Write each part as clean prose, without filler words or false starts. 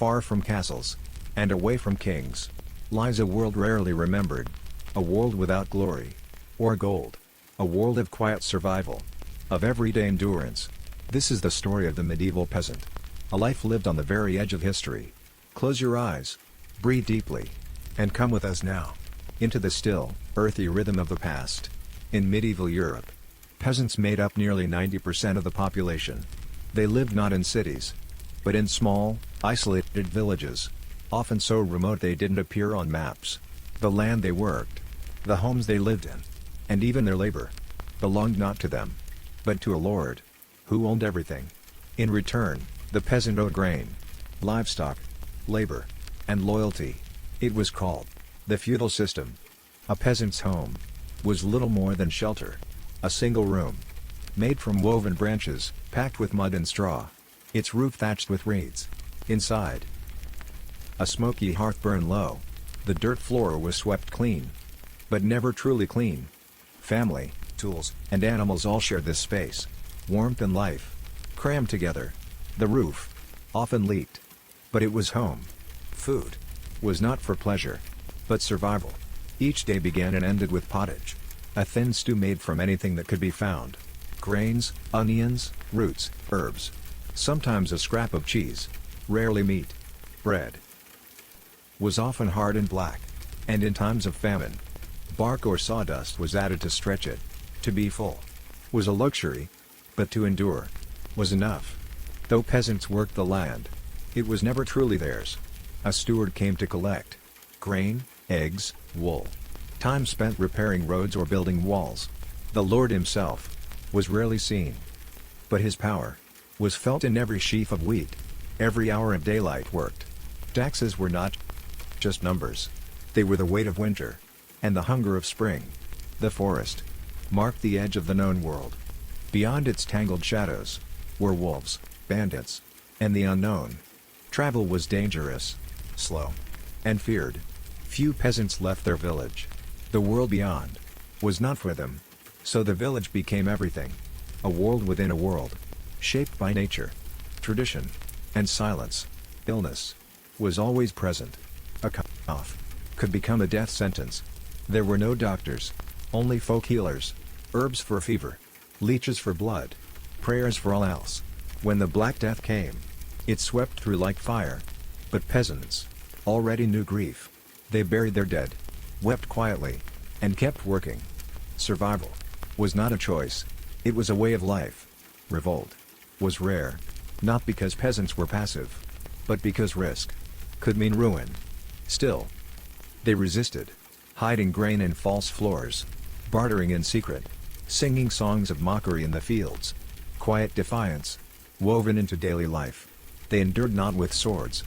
Far from castles, and away from kings, lies a world rarely remembered, a world without glory, or gold, a world of quiet survival, of everyday endurance. This is the story of the medieval peasant, a life lived on the very edge of history. Close your eyes, breathe deeply, and come with us now, into the still, earthy rhythm of the past. In medieval Europe, peasants made up nearly 90% of the population. They lived not in cities, but in small, isolated villages, often so remote they didn't appear on maps. The land they worked, the homes they lived in, and even their labor, belonged not to them, but to a lord, who owned everything. In return, the peasant owed grain, livestock, labor, and loyalty. It was called the feudal system. A peasant's home was little more than shelter, a single room, made from woven branches, packed with mud and straw, its roof thatched with reeds. Inside, a smoky hearth burned low. The dirt floor was swept clean, but never truly clean. Family, tools, and animals all shared this space. Warmth and life, crammed together. The roof often leaked, but it was home. Food was not for pleasure, but survival. Each day began and ended with pottage, a thin stew made from anything that could be found. Grains, onions, roots, herbs. Sometimes a scrap of cheese. Rarely meat. Bread was often hard and black, and in times of famine, bark or sawdust was added to stretch it. To be full was a luxury, but to endure was enough. Though peasants worked the land, it was never truly theirs. A steward came to collect grain, eggs, wool. Time spent repairing roads or building walls. The lord himself was rarely seen, but his power was felt in every sheaf of wheat, every hour of daylight worked. Taxes were not just numbers, they were the weight of winter, and the hunger of spring. The forest marked the edge of the known world. Beyond its tangled shadows were wolves, bandits, and the unknown. Travel was dangerous, slow, and feared. Few peasants left their village. The world beyond was not for them. So the village became everything. A world within a world, shaped by nature, tradition, and silence. Illness was always present. A cough could become a death sentence. There were no doctors, only folk healers, herbs for fever, leeches for blood, prayers for all else. When the Black Death came, it swept through like fire. But peasants already knew grief. They buried their dead, wept quietly, and kept working. Survival was not a choice, it was a way of life. Revolt was rare, not because peasants were passive, but because risk could mean ruin. Still, they resisted, hiding grain in false floors, bartering in secret, singing songs of mockery in the fields. Quiet defiance, woven into daily life. They endured not with swords,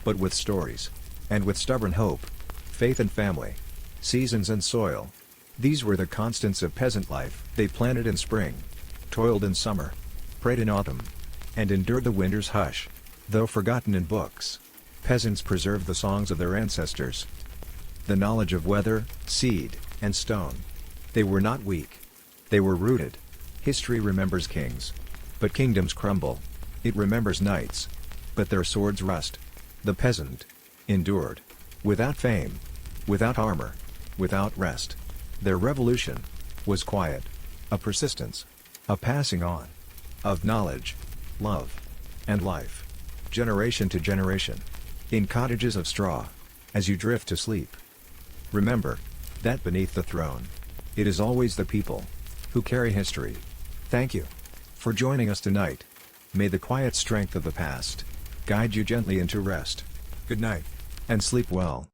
but with stories, and with stubborn hope, faith and family, seasons and soil. These were the constants of peasant life. They planted in spring, toiled in summer, prayed in autumn, and endured the winter's hush. Though forgotten in books, peasants preserved the songs of their ancestors. The knowledge of weather, seed, and stone. They were not weak. They were rooted. History remembers kings, but kingdoms crumble. It remembers knights, but their swords rust. The peasant endured, without fame, without armor, without rest. Their revolution was quiet, a persistence, a passing on of knowledge, love, and life, generation to generation. In cottages of straw, as you drift to sleep, remember that beneath the throne, it is always the people who carry history. Thank you for joining us tonight. May the quiet strength of the past guide you gently into rest. Good night, and sleep well.